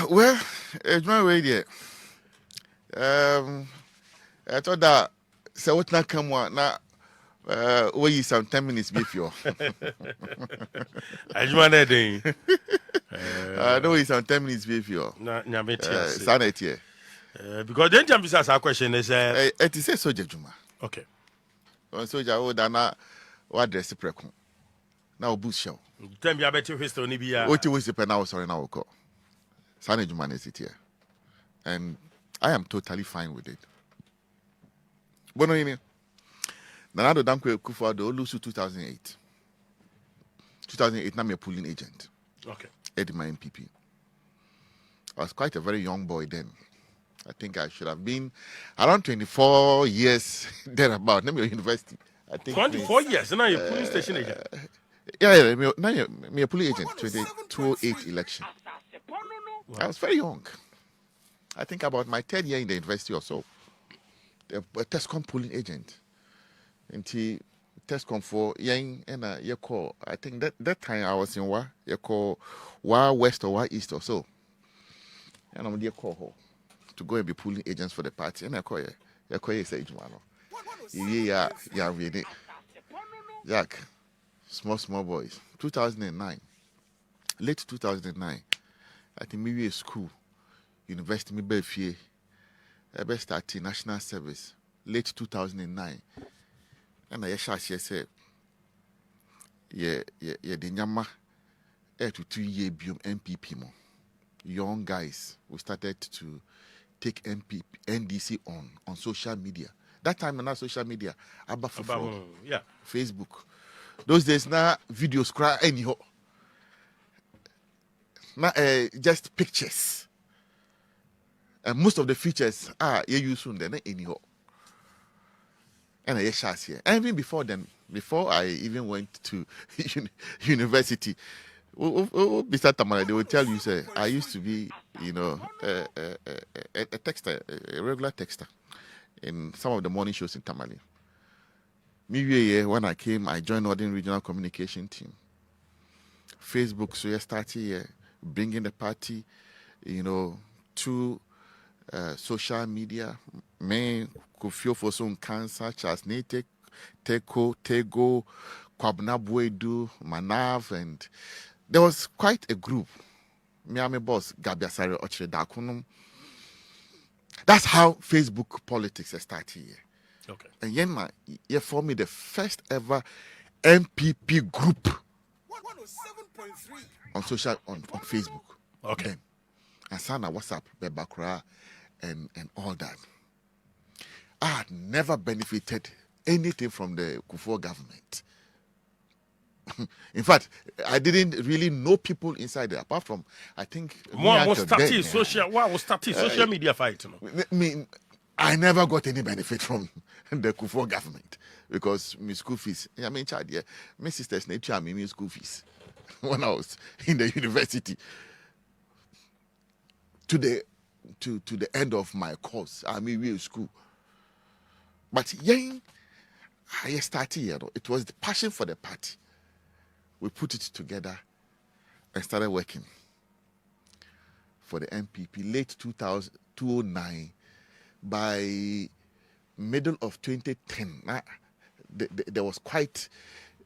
Well, it's my way there. I thought that so what not come on now. We use some 10 minutes before. I know it's some 10 minutes before. Sanet here. Because then jump is our question is it is a soldier Juma. Okay. On soldier would na what dress precon. Now boost show. Tell me about your history Nibia. What you was the pen I was sorry now call. Sanet Juma is it here. And I am totally fine with it. Bonohene. Nanado Dankwe Kufuor lose 2008. 2008, I'm a polling agent. Okay. At my NPP. I was quite a very young boy then. I think I should have been around 24 years thereabout. Let me university. I think 24 years. Now you're polling station agent. Yeah, me a polling agent. 2008 election. Wow. I was very young. I think about my third year in the university or so. A Tescom polling agent. And he Tescom for young and you call. I think that time I was in you call West or East or so. And I'm there call her to go and be polling agents for the party. And I call you say yeah, really. Jack, small boys. 2009, late 2009. I think maybe a school, university, maybe a few. I best started national service late 2009. And I say, the Nyama 8 to 2 year biom NPP mo. Young guys, we started to take NDC on social media. That time not social media, yeah, Facebook. Those days now videos cry anyhow. Now just pictures. And most of the features are you soon then anyhow. And I shas here. And even before then, before I even went to university, Mr. Tamale, they will tell you, say, I used to be, a texter, a regular texter in some of the morning shows in Tamale. Maybe when I came, I joined Northern Regional Communication Team. Facebook, so I started here, bringing the party, to social media. Me could feel for some cancer, Charles Nate, Tego, Kwabna Buedu, Manav, and there was quite a group. Miami boss, Gabiasari Ochre Dakunum. That's how Facebook politics started here. Okay. And Yenma, you formed me the first ever MPP group on Facebook. Okay. Then, and Sana WhatsApp, Accra, and all that. I had never benefited anything from the Kufuor government. In fact, I didn't really know people inside there, apart from, I think... social media fight. I never got any benefit from the Kufuor government because my school fees, my sisters need to me school fees when I was in the university. To the end of my course, in school. But I started, it was the passion for the party. We put it together and started working for the NPP late 2009. By middle of 2010, there was quite,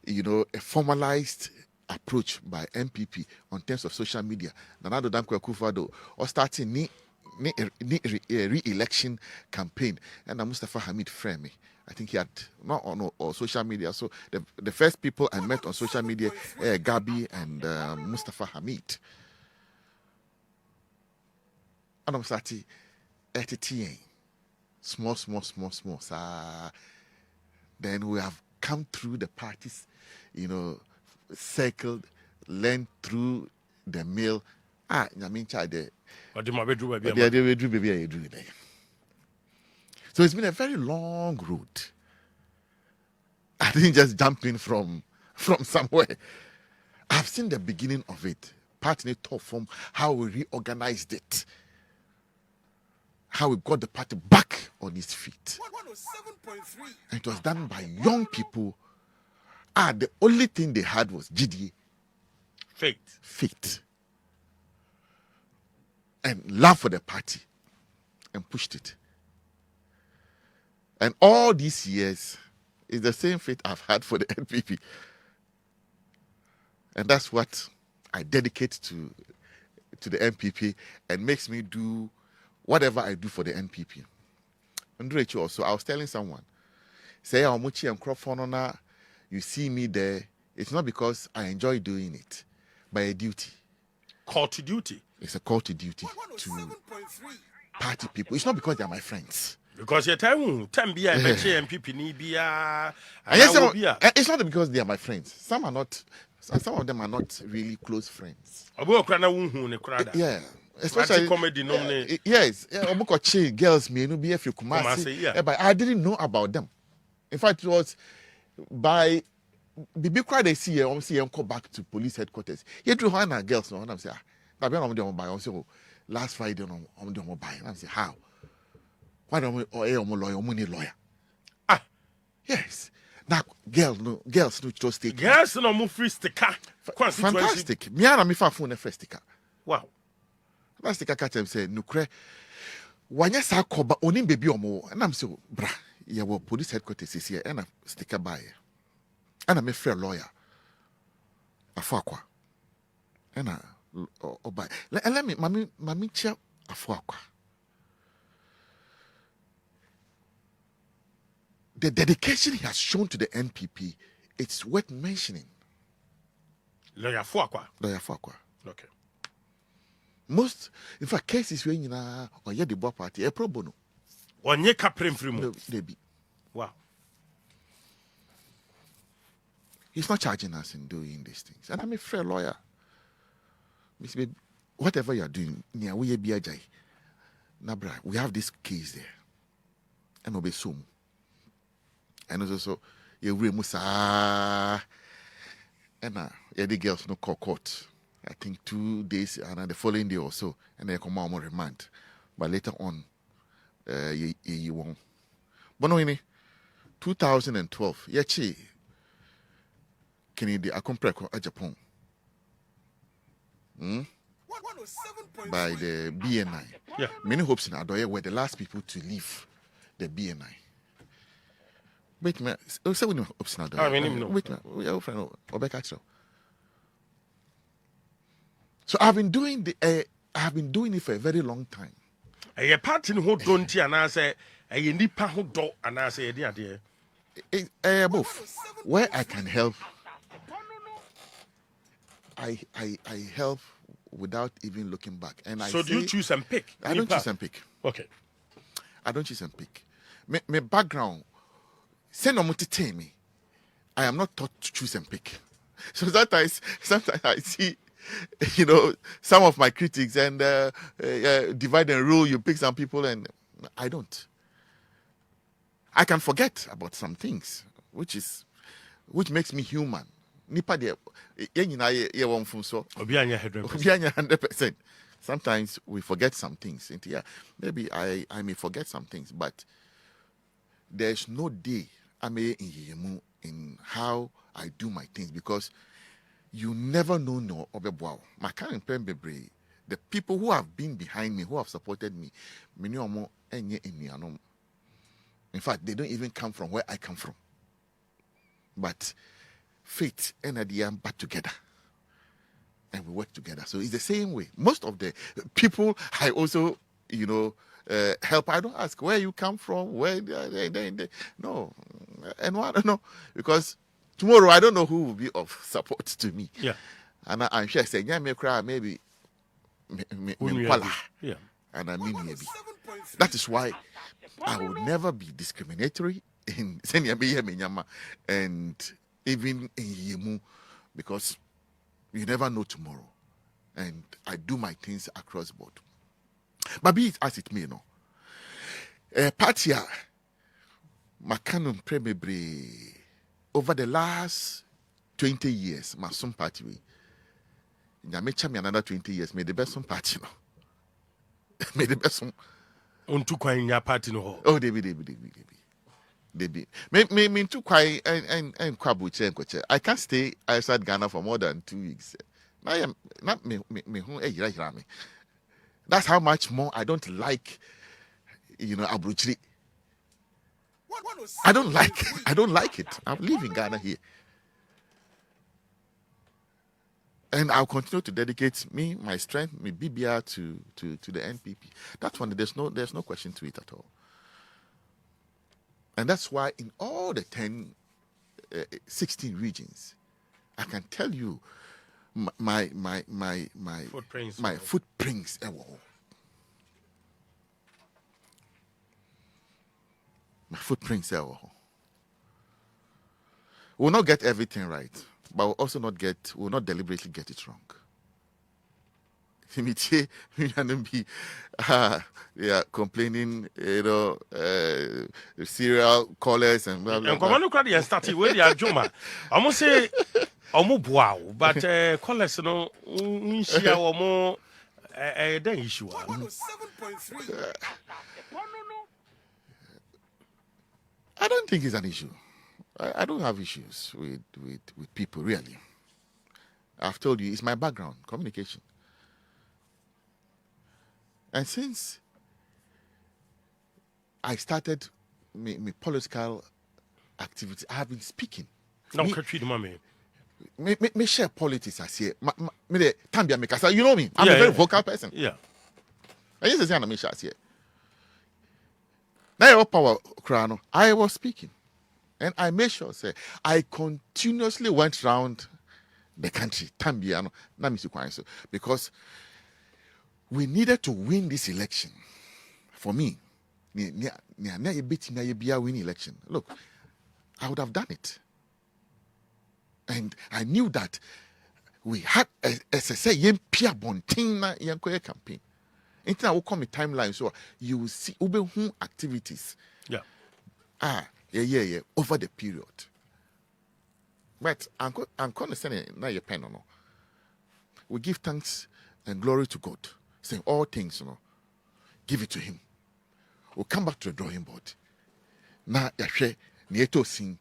a formalized approach by NPP on terms of social media. Nanado Dankwe Kufuor or starting re-election campaign, and Mustafa Hamid framed me. I think he had not on social media. So the first people I met on social media, Gabi and Mustafa Hamid. And I'm starting at small. Then we have come through the parties, circled, learned through the mill. So it's been a very long road. I didn't just jump in from somewhere. I've seen the beginning of it. Party in top form, how we reorganized it. How we got the party back on its feet. And it was done by young people. The only thing they had was GDA. faith, and love for the party, and pushed it. And all these years is the same faith I've had for the NPP. And that's what I dedicate to the NPP and makes me do whatever I do for the NPP. And Rachel also, I was telling someone, say, you see me there, it's not because I enjoy doing it, by a duty. Call to duty. It's a call to duty to party people. It's not because they're my friends. Because your time be a MPP ni bia. It's not because they are my friends. Some of them are not really close friends. Yeah. Especially comedy yes. Girls may be if you Kumasi. But I didn't know about them. In fact, it was by the big crowd they see them come back to police headquarters. You do Hannah girls no, and I'm saying, last Friday I'm doing buy. And I'm saying, how? Why don't we lawyer? Ah, yes. Now girls no just take. Girls no more free sticker. Fantastic. Me and me phone a first sticker. Wow. Last sticker catch them say, "Nukre, wanya sa koba onim baby omo." And I'm so, bra, yeah, well, police headquarters is here, and a sticker buy. And I'm a fair lawyer. Afakwa. And buy. Let me, mami chia afakwa. The dedication he has shown to the NPP, it's worth mentioning. Lawyer Fuakwa. Okay. Most, in fact, cases when you know, or the Boer party, a pro bono. Or nye kaprim free No, they be. Wow. He's not charging us in doing these things. And I'm a fair lawyer. Whatever you're doing, we have this case there. And obey soon. And also, you will musa. And the girls no call court. I think 2 days and the following day or so, and they come out more remand. But later on, you won't. Bonohene, 2012, yachi. Kennedy Akompreko at Japan. By the BNI. Yeah. Many hopes in Adoye were the last people to leave the BNI. Wait a minute. So we know hopes in Adoye. Wait a minute. We are friend Obeka. So I've been doing it for a very long time. A party who don't and I say a nipa who do and I say dear. Both. Where I can help, I help without even looking back. And so do you choose and pick? I don't choose and pick. Okay. I don't choose and pick. My background, send on to me. I am not taught to choose and pick. So sometimes I see, some of my critics and divide and rule. You pick some people, and I don't. I can forget about some things, which makes me human. Nipa de ye won fun so. Obi anya 100%. Sometimes we forget some things. Yeah, maybe I may forget some things, but there's no day I may in how I do my things, because you never know no obeboa. My current pembebre, the people who have been behind me, who have supported me, in fact, they don't even come from where I come from. But faith and idea back together, and we work together. So it's the same way. Most of the people I also, help. I don't ask where you come from, where they no, and what I don't know, because tomorrow I don't know who will be of support to me. Yeah, and I'm sure saying yeah, maybe yeah, and I mean maybe. That is why I will never be discriminatory in and even in Yemu, because you never know tomorrow, and I do my things across board. But be it as it may, Patia Macanum Premebre over the last 20 years, my son party. Nyamecha me another 20 years, may the best one party no. May the best one. On to coin your party no. Oh, they be. Me too quiet and kwabuche. I can't stay outside Ghana for more than 2 weeks. I am not me. That's how much more I don't like, Abrujri. I don't like it. I'm leaving Ghana here. And I'll continue to dedicate my strength, my BBR to the NPP. That's one. There's no question to it at all. And that's why in all the 16 regions, I can tell you my footprints. My footprints. My footprints. We'll not get everything right, but we'll not deliberately get it wrong. Yeah, complaining, serial callers and blah blah. And come started with the Juma. I must say, wow, but callers no share or more then issue. 7.3. I don't think it's an issue. I don't have issues with people, really. I've told you, it's my background, communication. And since I started my political activity, I have been speaking. No, me share politics, I say. Me Tambia Mikasa, you know me. I'm a very vocal person. Yeah. I used to say, I'm a share. Now, power crown, I was speaking. And I made sure, say, I continuously went around the country, Tambia, because we needed to win this election. For me, win election. Look, I would have done it. And I knew that we had a campaign. Until I will come a timeline, so you will see activities. Yeah. Over the period. But I'm going to say now your pen no. We give thanks and glory to God, saying all things, give it to Him. We'll come back to the drawing board. Now, yahwe nieto sing.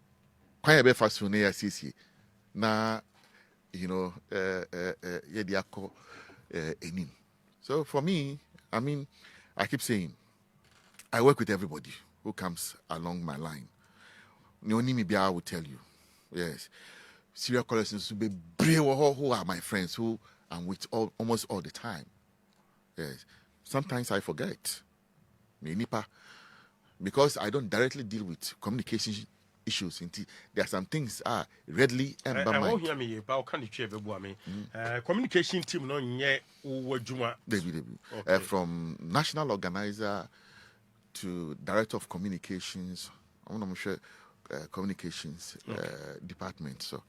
Kwanya be faso na yasisi. Na yediako enim. So for me, I mean, I keep saying, I work with everybody who comes along my line. I will tell you, yes, serial callers who are my friends, who I'm with almost all the time. Yes, sometimes I forget. Because I don't directly deal with communication issues. There are some things readily and by mind. Hear me, but can you communication team no nye Juma. From national organizer to director of communications, I'm sure communications department. So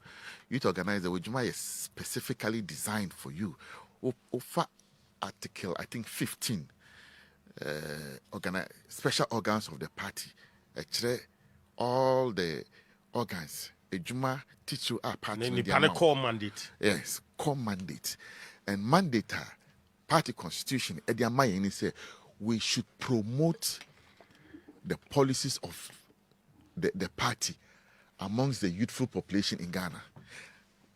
youth organizer Juma is specifically designed for you. Offer article, I think 15 special organs of the party. Actually, all the organs. Juma teach you our party. The core mandate. Yes, core mandate. And mandate party constitution. Say we should promote the policies of the party amongst the youthful population in Ghana.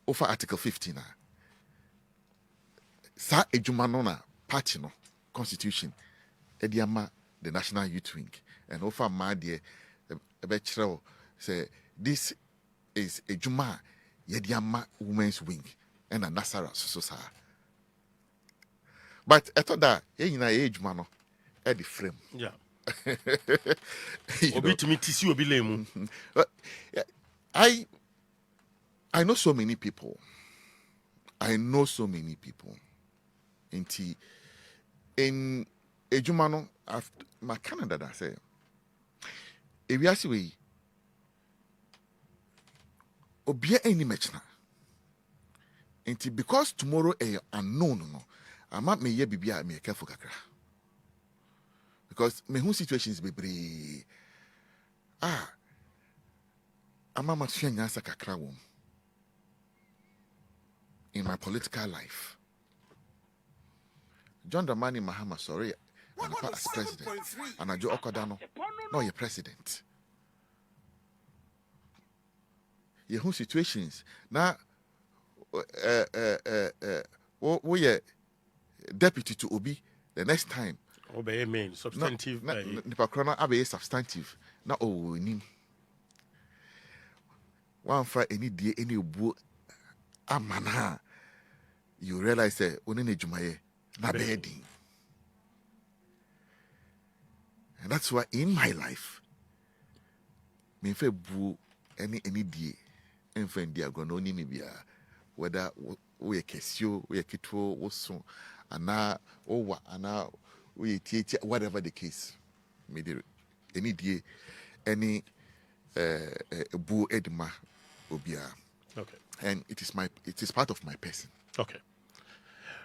Over Article 15. Sa Ejuma Nona party no constitution. The National Youth Wing. And over Madie say this is a Juma Yediama Women's Wing and a Nasara Sosa. But I thought that age man at the frame. Yeah. I know so many people. In Ejumano, after my Canada, that say, if you ask me, Obia any mechna. Because tomorrow a unknown, I might me ye be me careful kakra. Because me who situations be brave. I'm a much young as a kakra womb in my political life. John Dramani Mahama, sorry, and as president, and I Joe Okadano, no, you're president. Your whole situations now, we deputy to Obi the next time. Obey mean substantive. Nipa krona abe substantive. Na nim. One for any day any bu amana. You realize that only jumaye na bedding. And that's why in my life, me fe bu any day, and friend dia go no ni bia whether we kesio, we kitwo, woso, ana owa, ana we teach whatever the case. Me de any day, any bu edma obia. Okay. And it is part of my person. Okay.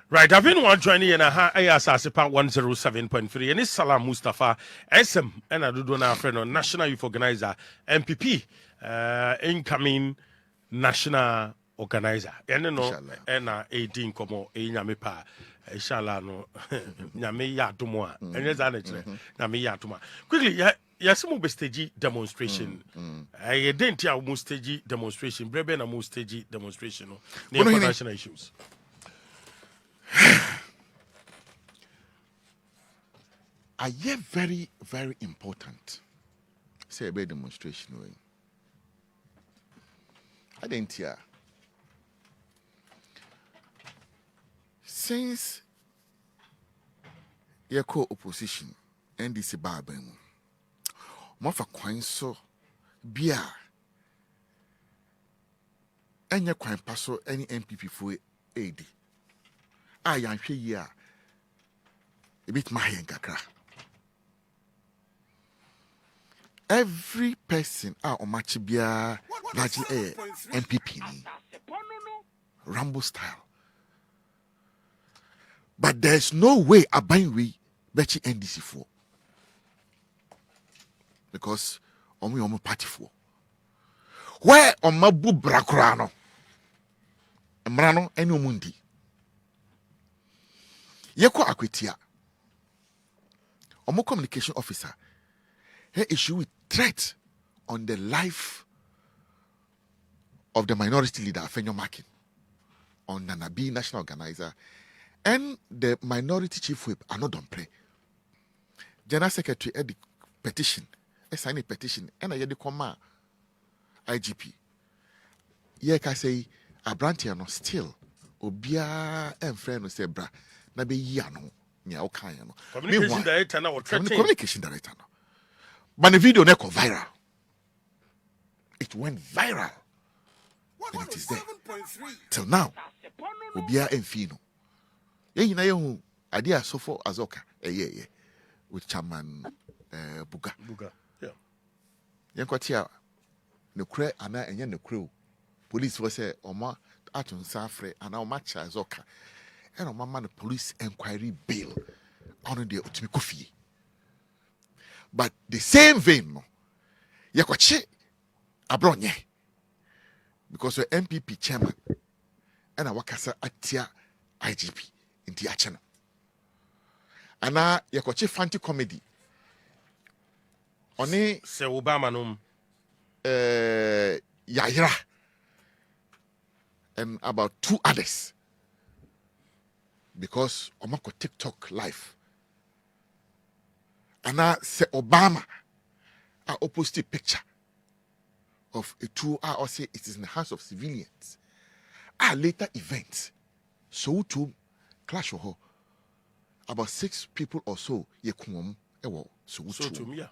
Right, I've been one joining in AsaasePa 107.3 and it's Salam Mustapha SM and I do our friend on National Youth Organiser NPP incoming National Organiser and no and 18 komo nyame pa inshallah no nyame ya tomo and yes nyame ya tomo quickly yes mo be stage demonstration I didn't ya mo stage demonstration brebe na mo stage demonstration no international issues. I hear very, very important. Say a bad demonstration. I didn't hear. Since your co-opposition, NDC Barbem, Mofa Quinso, Bia, and your Quine Paso, any NPP for AD. I am here a bit my Accra. Every person on Machibia largely NPP Rambo style. But there's no way a we betchi NDC for. Because on party for. Where on Mabu Brakurano? Mrano enu mundi. Yeko Akwitia, Omo communication officer, he issue with threat on the life of the minority leader, Fenyo Makin, on NPP National Organiser, and the minority chief whip are not done play. General Secretary had the petition, signed a petition, and I had the command IGP. Ye can say a brantiano still, Obia and friend say bra. Na be yano nya okan no communication director na what communication director no but the video na go viral, it went viral and it is there till now obia enfino ye hina ye hu ade asofo azoka ye with chairman buga yeah yen kwatia ne kure ana enye ne kure police was say oma atunsa afre ana oma cha azoka and on my man police inquiry bail on the ultimate coffee. But the same vein, no, yakwache abronye because the NPP chairman and our wakasa atia IGP in the channel. And now yakwache fancy comedy. Oni se Obama num Yaira and about 2 others. Because Omako TikTok live. And I say Obama I opposed a picture of a 2 hour or say it is in the hands of civilians. Later events. So to clash of her. About 6 people or so ye kumom ewo so to yeah.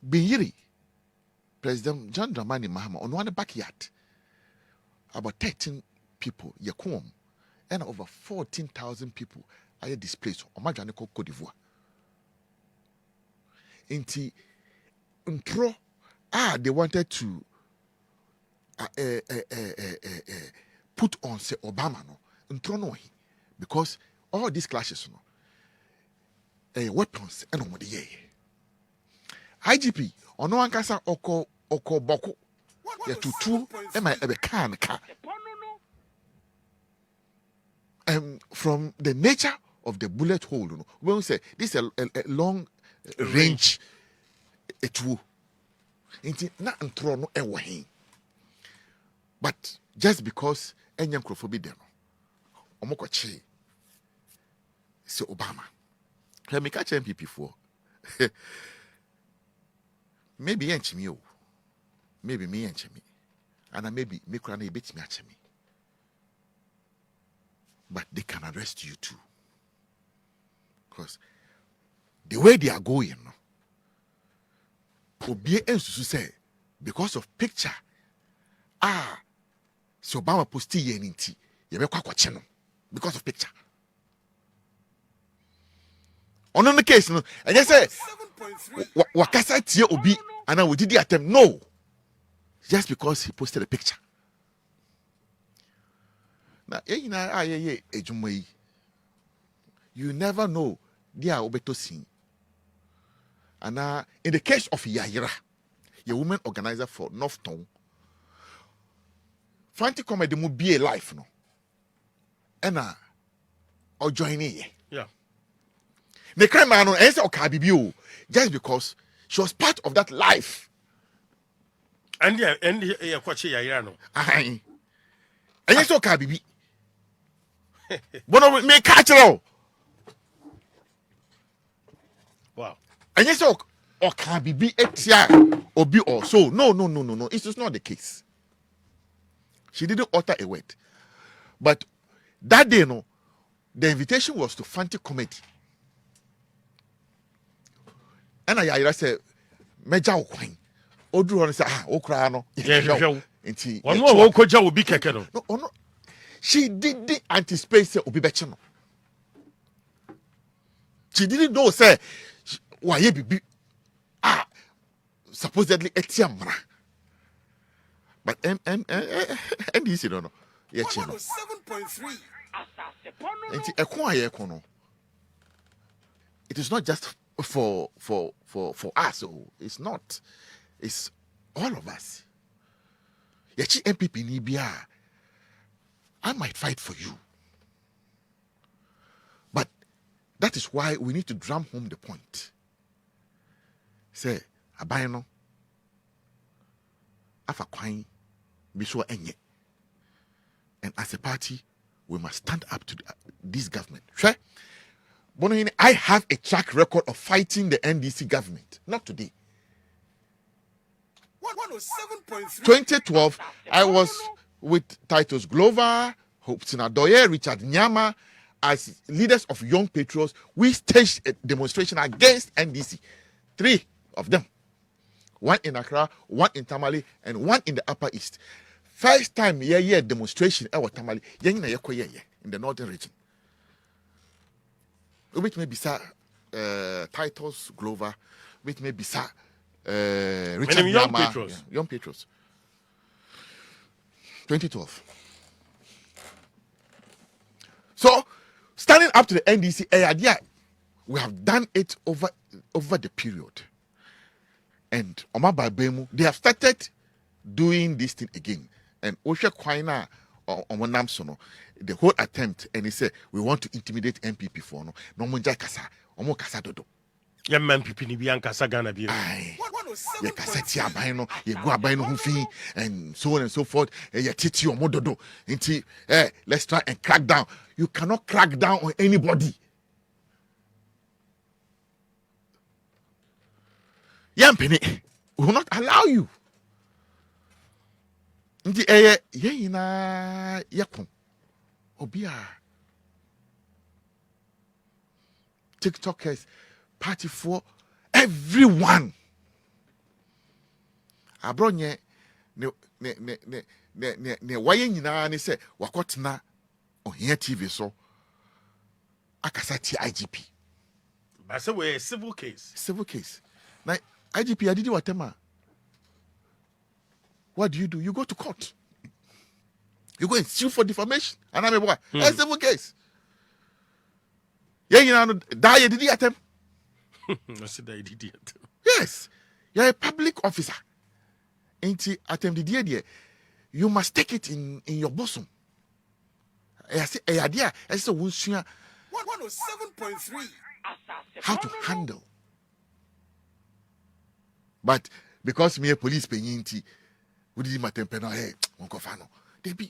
Binyiri President John Dramani Mahama on one backyard. About 13 people ye kumom. And over 14,000 people are displaced. Omajane ko Cote d'Ivoire. Inti intro they wanted to put on say Obama no intro no because all these clashes no weapons and on the IGP ono ankasa oko boko ya tutu e ma ebe kan ka. From the nature of the bullet hole, when we say this is a long range, it will. But just because enya nkrofo bi de no omokwache se Obama he me catch NPP for maybe yenchimi o maybe me yenchimi and maybe me kura na ebetimi achemi, but they can arrest you too, because the way they are going no obi ensusu say because of picture so Obama posti ye nti ye be kwakwache no because of picture. On the case no, and you say wakasa tie obi and we did the attempt, no, just because he posted a picture. Now you never know they are obeto sin. And in the case of Yahira, a woman organizer for North Town, Fanti comedy will be a life, no, and or joining. Yeah. The crime man on answer Okabibu just because she was part of that life. And yeah, kwache ya no. Aye. And yes, Okabibi. Bono me catch it. Wow. And yes, Okabibi etia obi or so. No. It is not the case. She didn't utter a word. But that day, no, the invitation was to Fanti Comedy. And I said, Meja Okwan. Odru on say, Okra no. Yeah. Inti. One more Okoja will be keke no. No. She didn't anticipate say obi beche no. She didn't know say why ye be supposedly etiamra. But NDC no. Yeah, chino. 7.3. Inti ekwa ye kono. It is not just for us, it's not. It's all of us. Yachi NPP ni bia. I might fight for you. But that is why we need to drum home the point. Say, abayno afa kwan biso enye. And as a party, we must stand up to this government. Sure? Bonohene, I have a track record of fighting the NDC government. Not today. 107.3. 2012, I was with Titus Glover, Hope Sinadoye, Richard Nyama, as leaders of Young Patriots. We staged a demonstration against NDC. 3 of them. 1 in Accra, 1 in Tamale, and 1 in the Upper East. First time demonstration at Tamale, in the northern region. Which may be Titus Glover, which may be Richard Young Nyama, Patriots. Young Patriots. 2012. So, standing up to the NDC, we have done it over the period. And Oma Babemu, they have started doing this thing again. And Osha Kwaina or Namsono, the whole attempt, and he said, we want to intimidate NPP for no Munja Kasa, Omo Kasa Dodo. Yeah, man, people ni biyan kasa Ghana bi. Aye. Ye kaseti abayno, ye go abayno hufi, and so on and so forth. Ye titi omododo. Inti, let's try and crack down. You cannot crack down on anybody. Yampini, we will not allow you. Inti, ye ina yakon. Obia. TikTokers. Party for everyone. Abronye ne waye nyina ne se wakotena ohia TV so akasati IGP. But say we civil case. Civil case. Now IGP adidi watema. What do? You go to court. You go and sue for defamation. And I'm a civil case. Yeah, you know, die did attempt. I said I did it. Yes, you're a public officer. Ain't it attempt the idea? You must take it in your bosom. I say, idea. I say, 107.3. How to handle. But because me a police paying we did my temper now. Hey, Uncle Fano, they be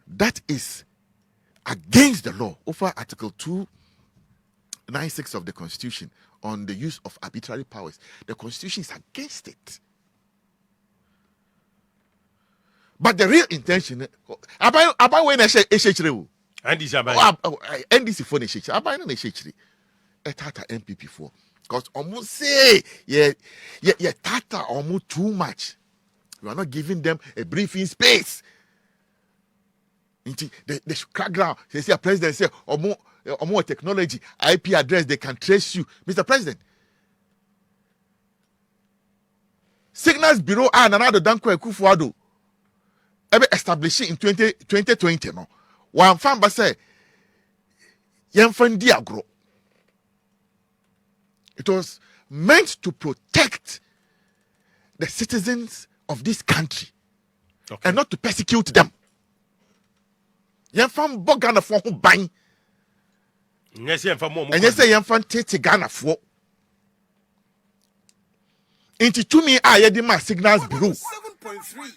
that is against the law over Article 296 of the Constitution on the use of arbitrary powers. The Constitution is against it. But the real intention, about when NDC for the shechire, about the shechire, tata NPP for, because almost say yeah tata almost too much. We are not giving them a briefing space. They should crack down. They say a president say or more technology, IP address, they can trace you, Mr. President. Signals Bureau and another Danko Kufuado. Established in 2020, no. One fan say, Yemfan Diagro. It was meant to protect the citizens of this country and not to persecute them. Yemfan Bogana for who bang. And yes, say Yemfan Tete Ghana for. Into to me, I had my Signals Bureau. 7.3.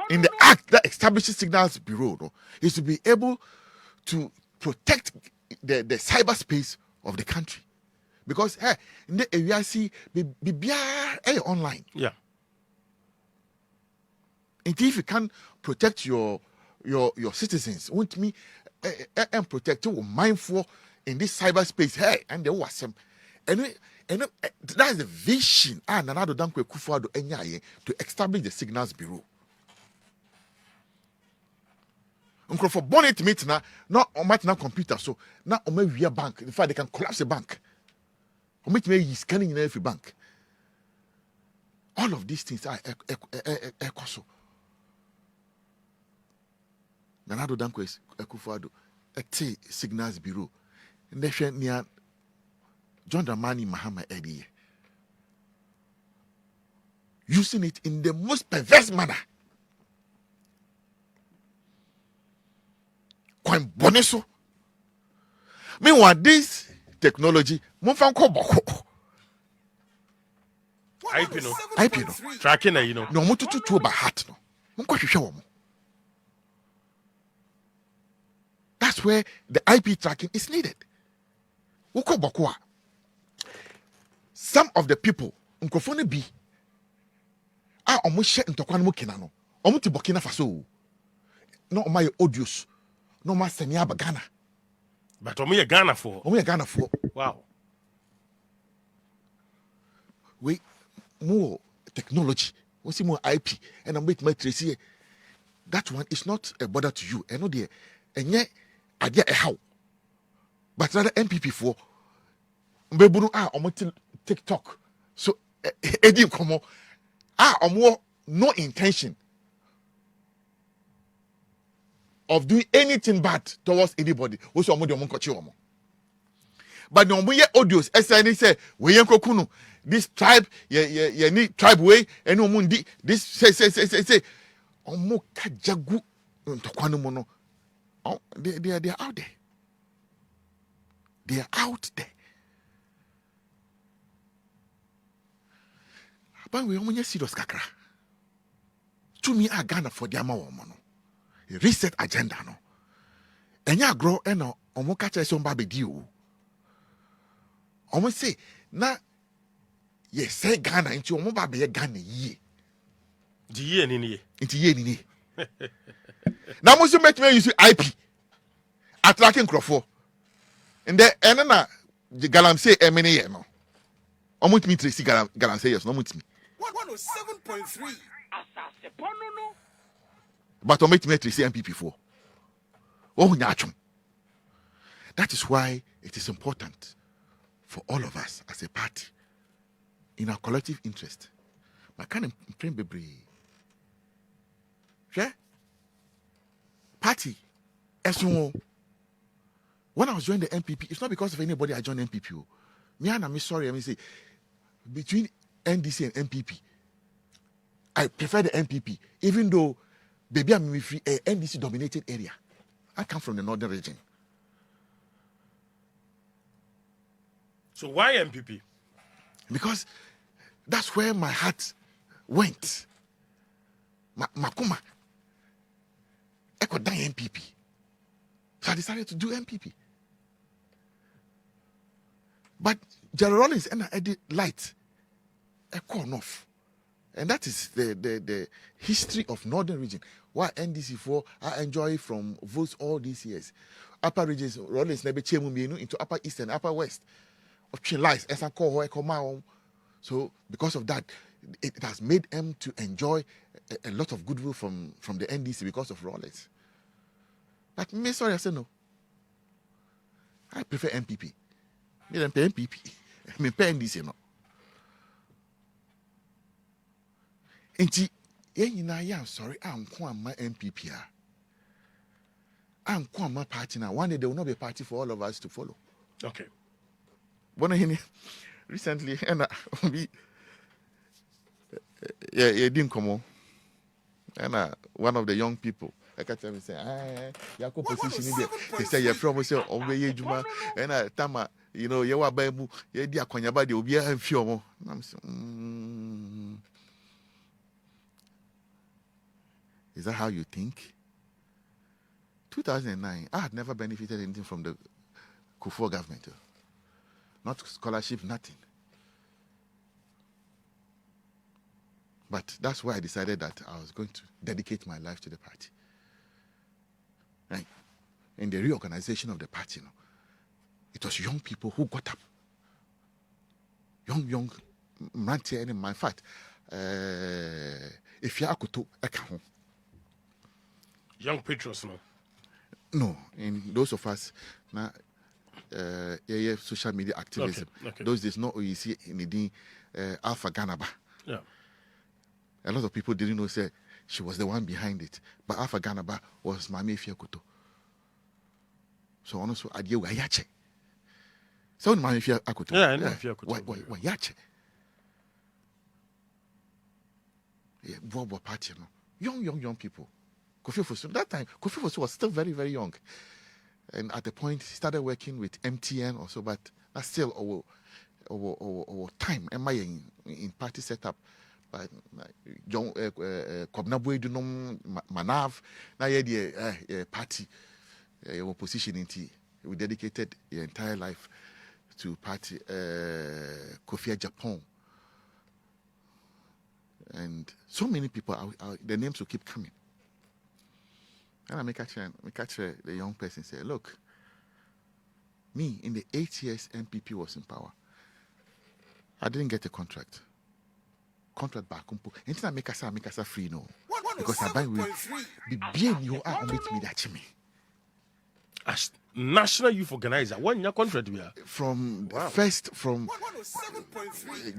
In the act that establishes Signals Bureau, no, is to be able to protect the cyberspace of the country. Because hey, in the area see be online. Yeah. And if you can protect your citizens, want me and protect you mindful in this cyberspace, hey, and there was some and that's the vision and another Dankwe Kufuado Enyaye to establish the Signals Bureau. For bonnet meet now, not on my computer, so now on my via bank. In fact, they can collapse the bank. Or make me scanning in every bank. All of these things are so. Nanado Dankwe Kufuado, a Signals Bureau. And they share near John Dramani Mahama Eddie. Using it in the most perverse manner. Quite boneso. Meanwhile, this technology, Monfanko Boko. IP no. Tracking, you know. No, Motutu by heart. No, Monko show. That's where the IP tracking is needed. Uko Bokwa. Some of the people, Nkofone B, are almost shut into Kwanmukinano, almost Burkina Faso. No, my odious. No more Seniaba Ghana. But only a Ghana for. Only a Ghana for. Wow. We more technology. We see more IP. And I'm with my Tracy. That one is not a bother to you. And no dear. And yet, I get a how. But rather NPP for. Mbebunu omo TikTok. So, Eddie Komo. Omo no intention of doing anything bad towards anybody. But the audios, say, we this tribe, need tribe way, and mundi, this say, omo kajagu mono. They are out there. They are out there. But we only serious kakra. To me, I Ghana for the amount. Reset agenda no. Enya grow eno omo ka kire so mba be di o. Omo say na ye say Ghana nti omo ba be ye Ghana yie. Di yie ni ni. Nti yie ni ni. Na mo so make me use IP. Attracting crofo. And then ena na Galamsey emene ye no. Omo timi tracy Galamsey yes no mo timi. 107.3. AsaasePa no. But on make me say NPP4. Oh, that is why it is important for all of us as a party in our collective interest. My kind of baby. Yeah? Party. When I was joining the NPP, it's not because of anybody I joined NPP. Me and I'm sorry, I mean say between NDC and NPP, I prefer the NPP, even though baby, I'm free a NDC dominated area. I come from the northern region. So why NPP? Because that's where my heart went. Makuma. I could die NPP. So I decided to do NPP. But Jerry Rawlings and I did light a corn off. And that is the history of Northern region. Why NDC for I enjoy from votes all these years. Upper regions, Rawlings never chemu into Upper East and Upper West. Of lies, as I call her, so because of that, it has made them to enjoy a lot of goodwill from the NDC because of Rawlings. But me, sorry, I say no. I prefer MPP. Me don't pay MPP. Me pay NDC no. Enti, I'm sorry, I'm quite my MPP. I'm quite my party now. One day there will not be a party for all of us to follow. Okay. Bonohene recently, and we didn't come on. And one of the young people, I can tell me say, you position in there. They say you're from say Obey Juma, and Tama, you know, you are Bible, you dear Konyaba, you will be a few more. I'm saying, is that how you think? 2009, I had never benefited anything from the Kufuor government. Not scholarship, nothing. But that's why I decided that I was going to dedicate my life to the party. Right? In the reorganization of the party, it was young people who got up. Young, in fact, if you are to young patriots, no? No, in those of us, now, social media activism. Okay. Those days, no, you see in the Alpha Ganaba. Yeah. A lot of people didn't know, say, she was the one behind it. But Alpha Ganaba was Mami Fiakoto. So, honestly, I did Wayache. So, Mami Fiakoto. Yeah, I know Fiakoto. Wayache. Yeah, Bobo Party, young people. Kofi Fosu, that time, Kofi Fosu was still very, very young. And at the point, he started working with MTN also, but that's still our time. Am I in party setup? But John Kobnabwe Dunom Manav, now the party, opposition in T. We dedicated your entire life to party Kofi Japan. And so many people, the names will keep coming. And I make actually the young person say, look, me, in the 8 years NPP was in power, I didn't get a contract. Contract back. Until I make us free, no. Because I buy with be you are on with me that me. As National Youth Organiser, when your contract we are? From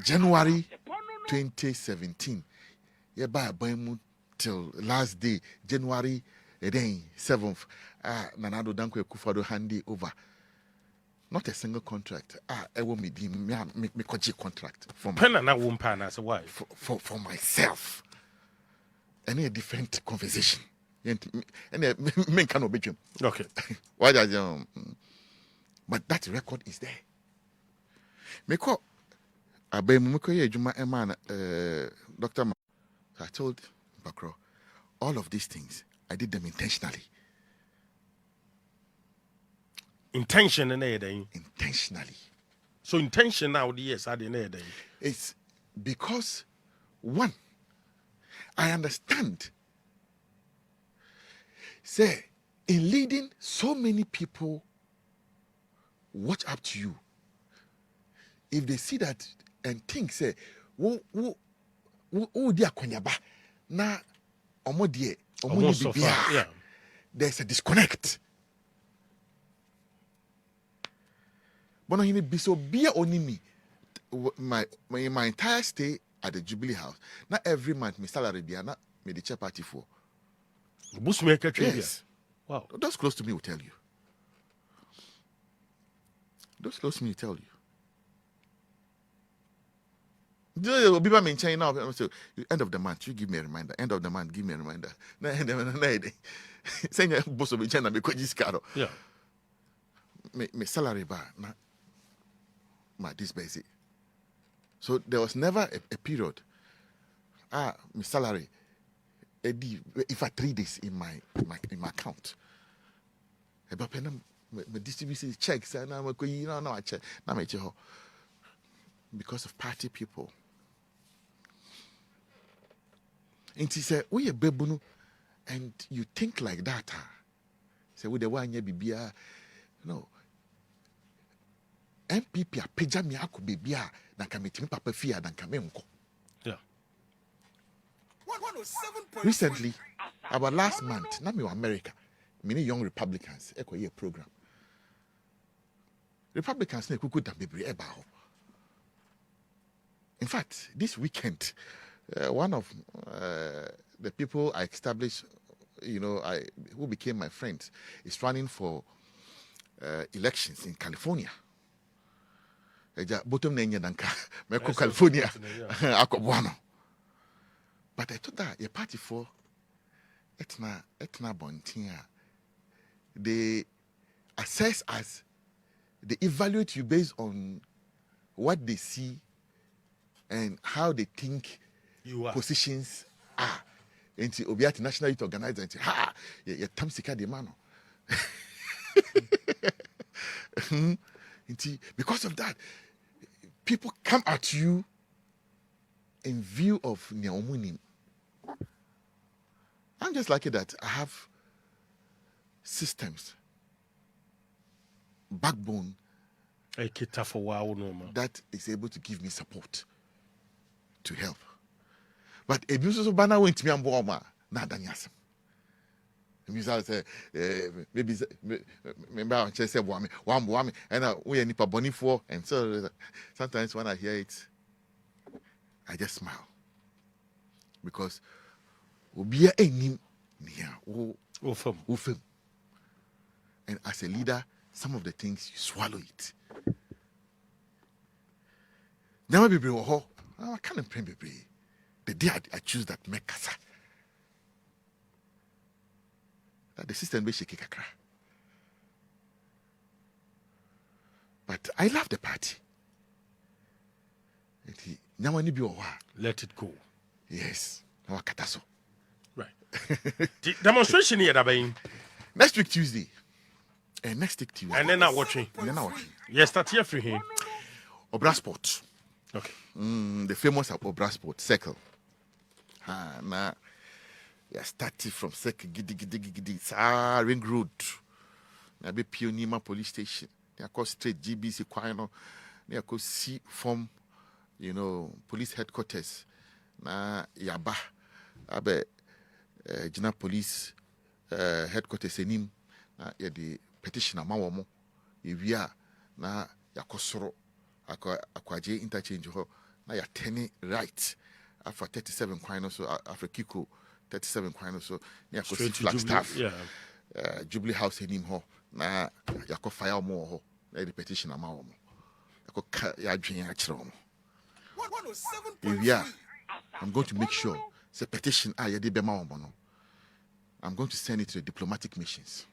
January 2017. Yeah, by till last day, January 7th. Nanado Dankwe Kufado handy over. Not a single contract. I will me contract for for myself. Any a different conversation. And men cannot be him. Okay. Why does but that record is there. Meko Abe Mumuko Juma Eman Dr. I told Bakro, all of these things, I did them intentionally. Intention in a day. Intentionally. So intention now, yes, I didn't day. It's because one, I understand. Say, in leading so many people watch up to you. If they see that and think, say, who dia konyaba na omodie yeah. There's a disconnect. Bonohene biso bia onimi my entire stay at the Jubilee house. Not every month my salary be na me the chair party for. Yes. Wow. Those close to me will tell you. Those close to me will tell you. Biba maintain now. So end of the month, you give me a reminder. End of the month, give me a reminder. Say your boss will be changing because this card. Yeah. My salary bar na my this basic. So there was never a period. My salary if I 3 days in my account. About pen my distribution checks and I'm going, no, I check. Now because of party people. And he said, we a bebunu, and you think like that. Say, we the one ye bibia. No. NPP a pejami ako bibia, dan kametimi papa fia, dan kamenko. Yeah. Recently, about last month, na me America, many young Republicans, eko ye program. Republicans ne kuku dan bebre eba ho. In fact, this weekend, one of the people I established, who became my friends, is running for elections in California. Bottom nenya danka, Meko California, Akobuano. But I thought that a party for etna bontia. They assess us, they evaluate you based on what they see and how they think positions are. And Obiati National Youth Organiser and say, ha, you tamsika de mano. Because of that, people come at you in view of Nyaomunim. I'm just lucky that I have systems, backbone that is able to give me support to help. But abuse of Bana went to me and Boma, not Danias. Maybe I just say one woman, and we are nipa boni for, and so sometimes when I hear it, I just smile because we are any near ufem, and as a leader, some of the things you swallow it. Never be brave. I can't pray be brave. The day I choose that make kasa. That the system be shake Accra. But I love the party. Let it go. Yes. Now kataso. Right. The demonstration here that next week Tuesday. And next week Tuesday. And then not watching. Yes, start here for him. Obra Sport. Okay. The famous Obra Sport circle. Now, yeah, started from circle gidi. Ring Road. Now be Pionima Police Station. They are called straight GBC Kwano. They are called C form, police headquarters. Na Yaba. Abe General Police headquarters enim. Na ya the petitioner mawomo. Iwia na yakosoro. Akwaje interchange ho. Na ya turning right. After 37 kwano so after Kiko 37 kwano so na yakosoro Flagstaff. Yeah. Jubilee House enim ho. Na yako fire mo ho. Na the petitioner mawomo. Yako ya dwen achiro mo. I'm going to make sure the petition I'm going to send it to the diplomatic missions.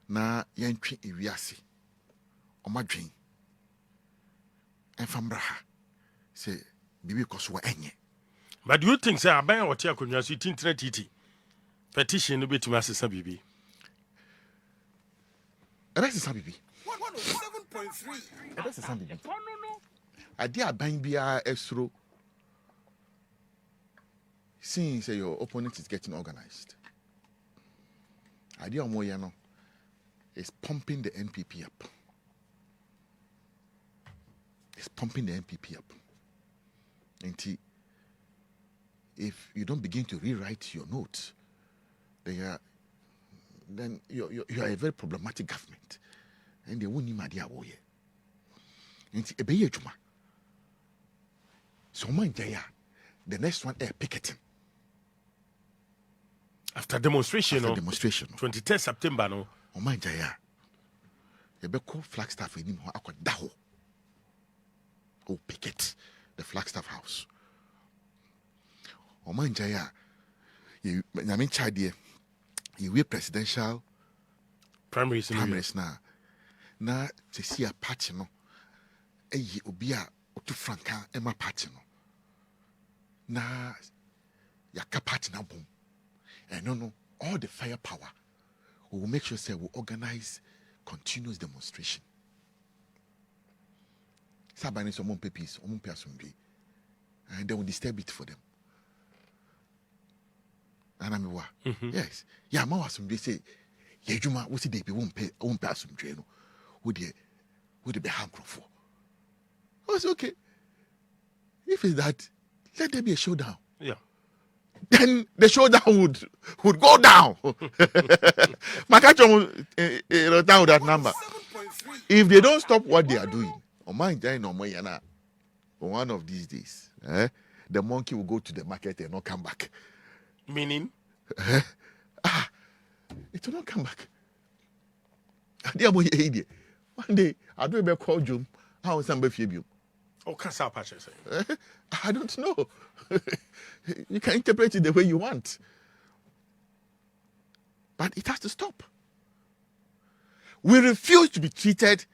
Na yantwi ewiase omadwen enfambraha say bibi koso enye. But do you think say aban what ya konwa so tintina titi petition no betima asesa bibi? Asesa bibi. 107.3. Asesa bibi. Ade aban bia esro since your opponent is getting organized. Ade omoye no is pumping the NPP up. It's pumping the NPP up. And if you don't begin to rewrite your notes, then you are a very problematic government. And they won't need my dear boy. And ebeye juma. So the next one picketing. After demonstration, 23rd September, no. Oman Jaya. Yebeko Flagstaff enim ho akoda ho. O picket the Flagstaff house. Oman Jaya. Nyame chade ye presidential primaries na to see a party no. Obi a otu franka ema party no. Na Yaka party na boom. And no, all the firepower. We will make sure say we organize continuous demonstration. Sabani so mon peace, and then we disturb it for them. And I'm yes. Yeah, ma was they say, Yejuma, what they be won't pay some train. Would they be hankro for? I was okay. If it's that, let there be a showdown. Yeah. Then the showdown would go down. Makacho down that number. If they don't stop what they are doing, on one of these days, the monkey will go to the market and not come back. Meaning? It will not come back. One day, I do a call Jum. How is somebody? Oh, Kasapa, say. I don't know. You can interpret it the way you want. But it has to stop. We refuse to be treated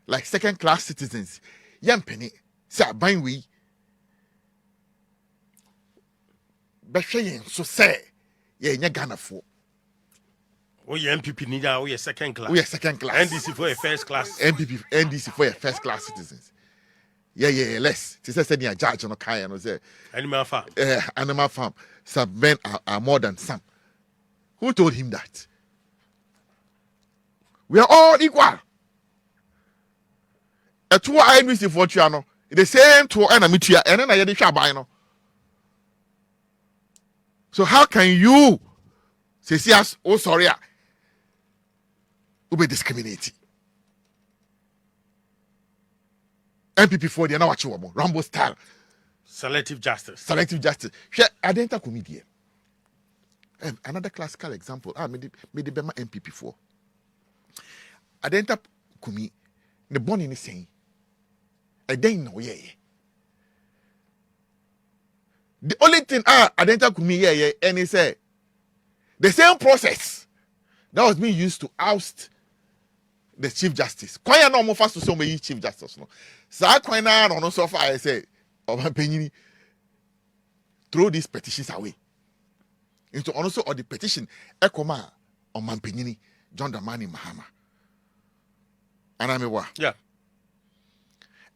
like second-class citizens. Yampeni, say, buying we. Beshayin, so say, ye Ghana for. Oh, your NPP Nija, oh, your second class. We are second class. NDC for a first class. NDC for a first-class citizens. Yeah, less. She said, "You're judge on a kaya and say, Animal farm. Animal farm. Some men are more than some." Who told him that? We are all equal. A two NDC for Chiano. The same two enemy to and then I had the shabino. So how can you say, "Yes, oh sorry, we be discriminating"? NPP for the now watch Rambo style. Selective justice. Share identical comedian. Another classical example. Made the Bema NPP for. Identical kumi. The born in the saying. I don't know the only thing identical kumi and he say the same process that was being used to oust the Chief Justice. Kwaya no more fast to so many Chief Justice. No. Sa kwaya no so far I say, Penny, throw these petitions away. Into also or the petition, Ekoma on Mampenini, John Dramani Mahama. And I'm a yeah.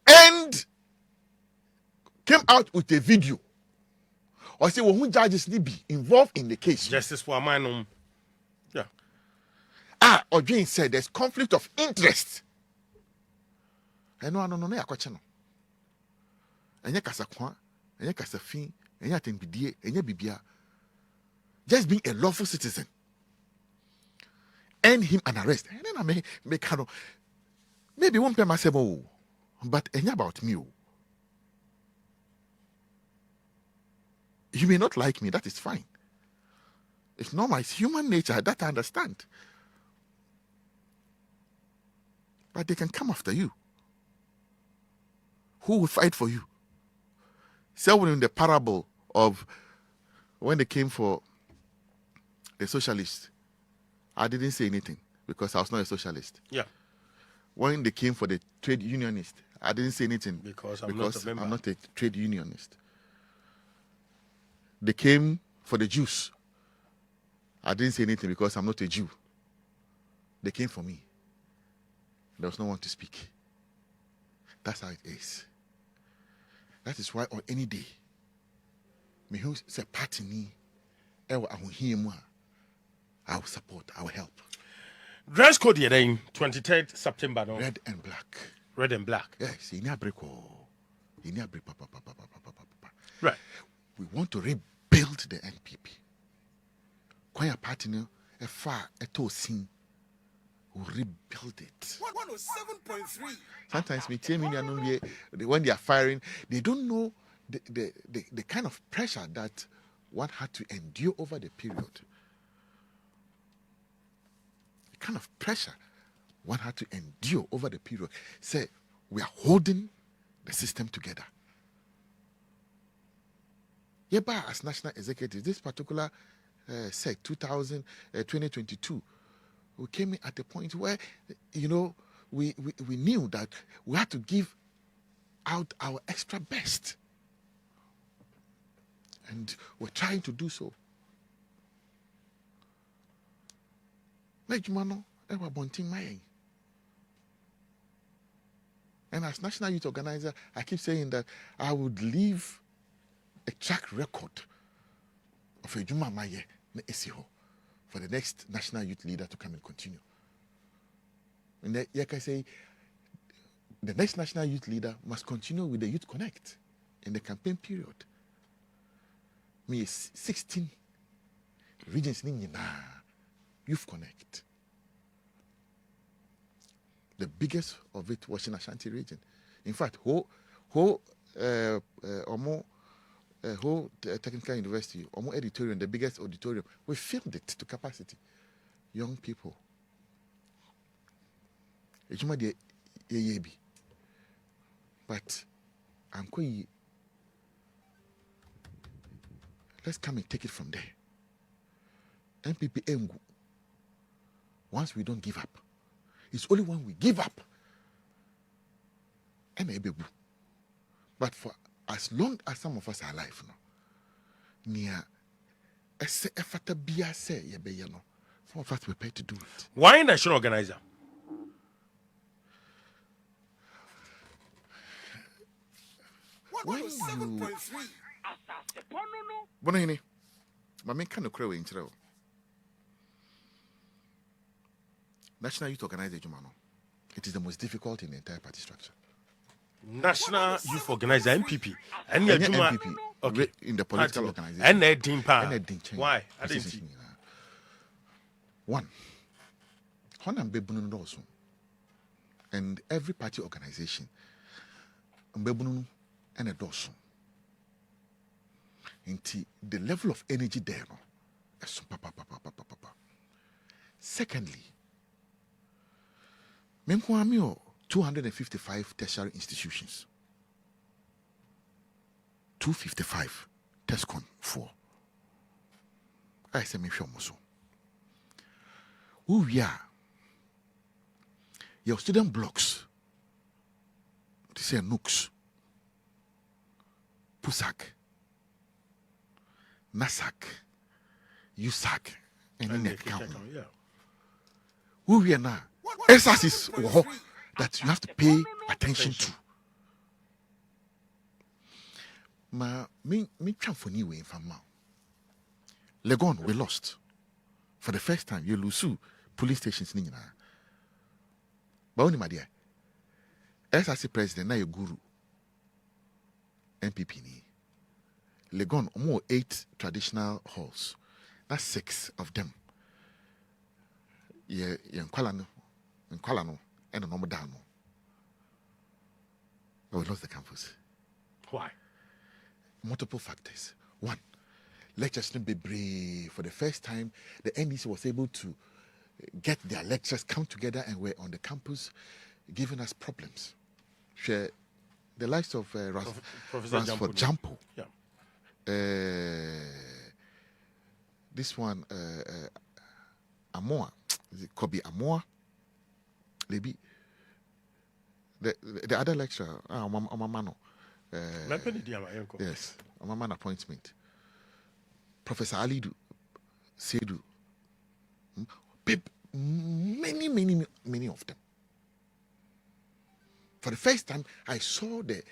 And came out with a video. Or say, well, who judges need be involved in the case? Justice for a man. Yeah. Or Jane said there's conflict of interest. No, question. And kasa kwa, and kasa fin, and atembidie, and bibia. Just being a lawful citizen. End him an arrest. And then I make maybe won't pay myself, but about me. You may not like me, that is fine. It's normal, it's human nature, that I understand. But they can come after you. Who will fight for you? So in the parable of when they came for the socialists, I didn't say anything because I was not a socialist. Yeah. When they came for the trade unionist, I didn't say anything because I'm not a trade unionist. They came for the Jews. I didn't say anything because I'm not a Jew. They came for me. There was no one to speak. That's how it is. That is why on any day, me who say party me, I will hear more. I will support. I will help. Dress code here in 23rd September. No? Red and black. Red and black. Yes. Right. We want to rebuild the NPP. Kwaya party now, a far, a to sing. We rebuild it. 107.3. Sometimes we tell me when they are firing, they don't know the kind of pressure that one had to endure over the period. The kind of pressure one had to endure over the period. Say, we are holding the system together. Yeah, but as national executive, this particular 2022, we came in at a point where, we knew that we had to give out our extra best. And we're trying to do so. Like Jumano, ewa bonting my. And as National Youth Organizer, I keep saying that I would leave a track record of a Juma Maye for the next national youth leader to come and continue. And like I say, the next national youth leader must continue with the Youth Connect in the campaign period. Me 16 regions in Youth Connect. The biggest of it was in Ashanti region. In fact, whole technical university, auditorium, the biggest auditorium, we filled it to capacity. Young people. But I'm going. Let's come and take it from there. NPP Engu. Once we don't give up, it's only when we give up. But for as long as some of us are alive, some of us prepared to do it. Why national organizer? What was 7.3? AsaasePa no. Bonohene, my main kind of crowd in Chile. National Youth Organiser, it is the most difficult in the entire party structure. National Youth Organiser, NPP. And Any Juma, NPP okay. in the political organization. And Dimpa. And Why? I didn't see. One, Honam Bebunun also. And every party organization, Bebunun and a dorsum. Into the level of energy there. Secondly, Menkwamio 255 tertiary institutions. 255 TESCON 4. I say me sure so. Who we are? Your student blocks. They say Nooks, Pusak, Nasak, Usak, and in that count. Yeah. Who we are now? Asase is that you have to pay attention to. Me for new way from now. Legon, we lost. For the first time, you lose police stations. But only my dear, Asase president, now your guru. NPP ni. Legon, more 8 traditional halls. That's 6 of them. Yeah, in Kuala and a normal down. But we lost the campus. Why? Multiple factors. One, lectures not be brave. For the first time, the NDC was able to get their lecturers come together and were on the campus giving us problems. Share the likes of Professor Jampo. Yeah. This one, Amoa. It could be Amoa. Maybe the other lecturer, Omamano. Yes, Omaman appointment. Professor Alidu, Sedu. Many of them. For the first time, I saw the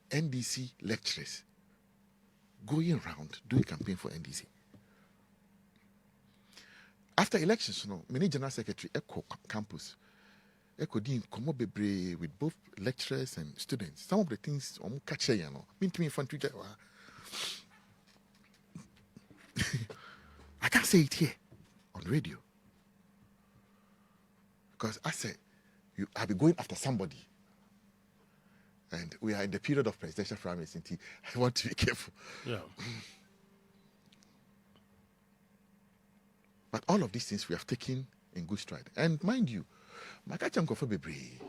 NDC lecturers going around doing campaign for NDC. After elections, many general secretary Echo campus, Echo Dean come up with both lecturers and students. Some of the things catch mean to me fun to I can't say it here on radio. Because I said I'll be going after somebody. And we are in the period of presidential primaries. I want to be careful. Yeah. But all of these things we have taken in good stride. And mind you, Makacham Kofobebre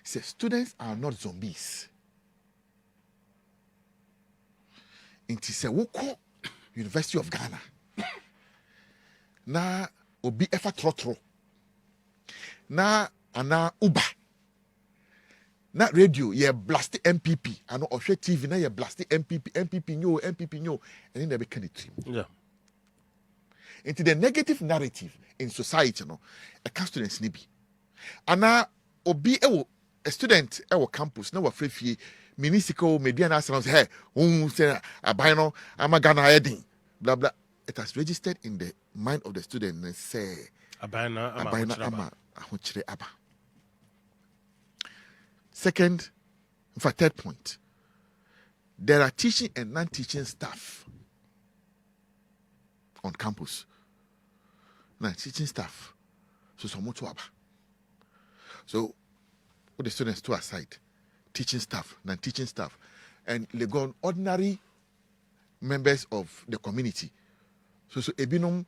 says students are not zombies. In Tisewoko, University of Ghana. Na obi efa trotro. Na ana uba. na radio ye blast MPP ano ohwe TV na ye blast MPP nyo and then they can it. Yeah. Into the negative narrative in society no a students ni bi ana obi a student campus na wa frefie municipal media na sounds hey say aban no amagana heading blah blah. It has registered in the mind of the student and say Abana ama ahokyere aba. Second, for third point, there are teaching and non-teaching staff on campus. Now, teaching staff, so much aba. So, put the students to aside, teaching staff, non-teaching staff, and legon ordinary members of the community. So Ebinum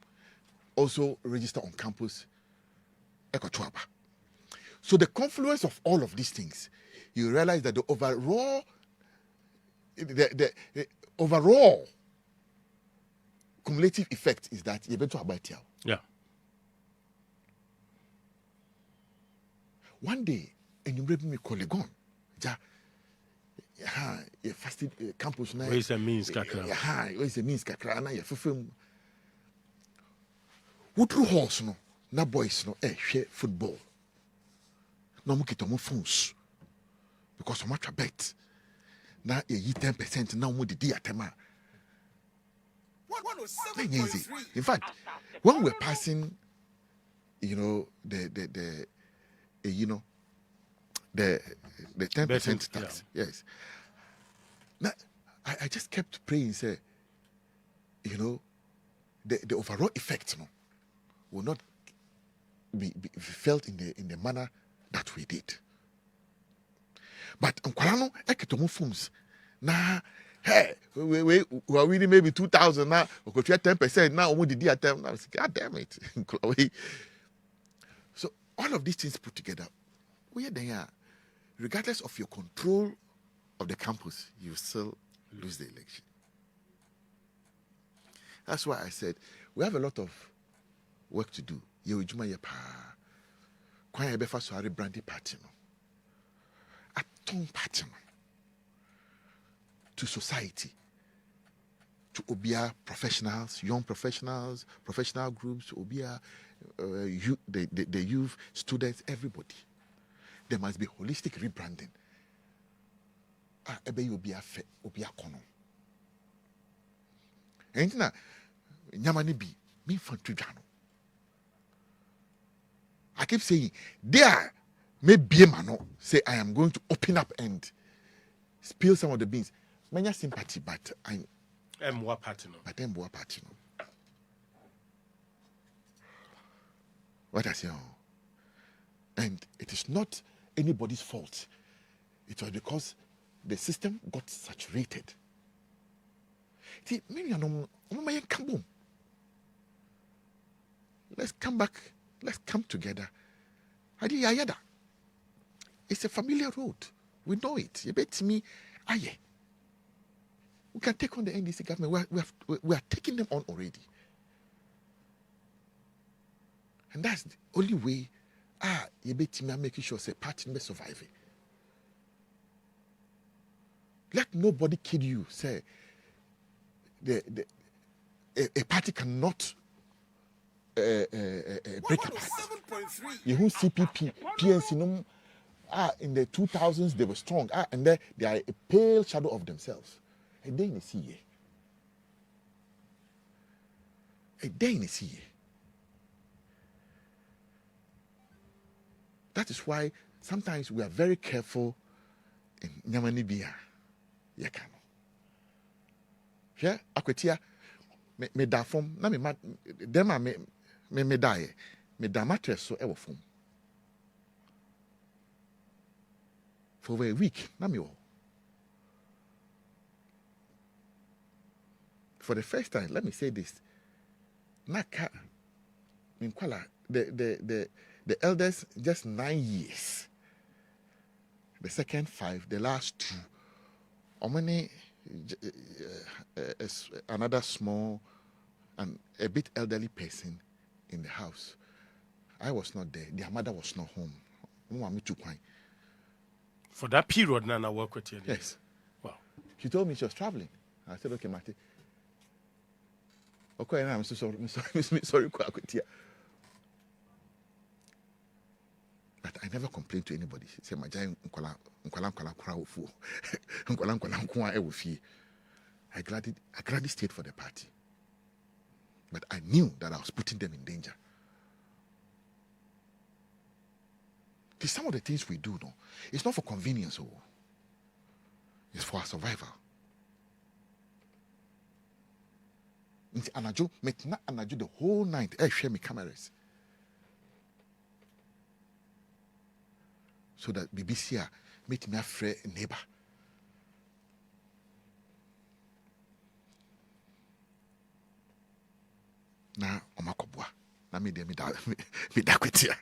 also register on campus. So the confluence of all of these things, you realize that the overall cumulative effect is that you're going to abide here. Yeah. One day, and you bring me colleague you fasted campus now. Where is the means kakra? Where is the means kakra? Na you fulfill. Who through horse no? Na boys no share football. No mo kita mo phones because so much bet. Na ye 10% na mo didi atema. 107.3. In fact, when we're passing, the 10% tax, yes. Now I just kept praying, say, the overall effect will not be felt in the manner that we did. But Nkwalano eketomo phones. Nah, hey, we are winning maybe 2,000 now. We could share 10% now. We did the time. Now, God damn it, So all of these things put together, we are there. Regardless of your control of the campus, you still lose the election. That's why I said we have a lot of work to do. Yewujuma yepa. Kwa yebefa so Rebranding party no. Aton party no. To society. To obia professionals, young professionals, professional groups, obia the youth, students, everybody. There must be holistic rebranding. Ebe obia fe, obia kono. Entina nyamani bi me fantu dwano. I keep saying, there may be a man say I am going to open up and spill some of the beans. Many sympathy, but I'm more party no. But I'm more party no. What I say, and it is not anybody's fault. It was because the system got saturated. See, let's come back. Let's come together. It's a familiar road. We know it. You bet me, we can take on the NDC government. We are taking them on already. And that's the only way. You bet me, I'm making sure say party may survive it. Let nobody kid you. Say a party cannot break apart. You who CPP, PNC, in the 2000s they were strong. And they are a pale shadow of themselves. A day in the sea. A day in the sea. That is why sometimes we are very careful in Nyamanibia. Yakano. Yeah, Akwetia, me da form, na me dema me die, me da mattress so ever form. For over a week, na me wo. For the first time, let me say this. Naka, Minkwala, the elders just 9 years. The second 5, the last 2. Omani, another small and a bit elderly person in the house. I was not there. Their mother was not home. For that period, Nana work with you. Yes. Wow. She told me she was traveling. I said, okay, Mate. Okay, I'm so sorry. Sorry, Kwakutia. But I never complained to anybody. She said, my giant I gladly stayed for the party. But I knew that I was putting them in danger. Some of the things we do, no, it's not for convenience, it's for our survival. Anajo, the whole night, I share my cameras. So that BBC meet me a friend neighbor. Na omakobwa. Na me de me da kwetia.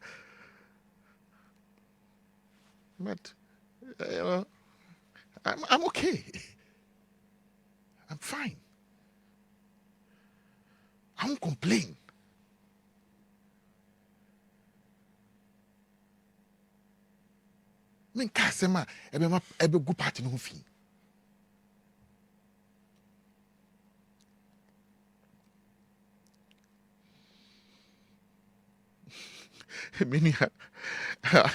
But I'm okay. I'm fine. I won't complain. I mean, Kasema, ebe good party no fee. Many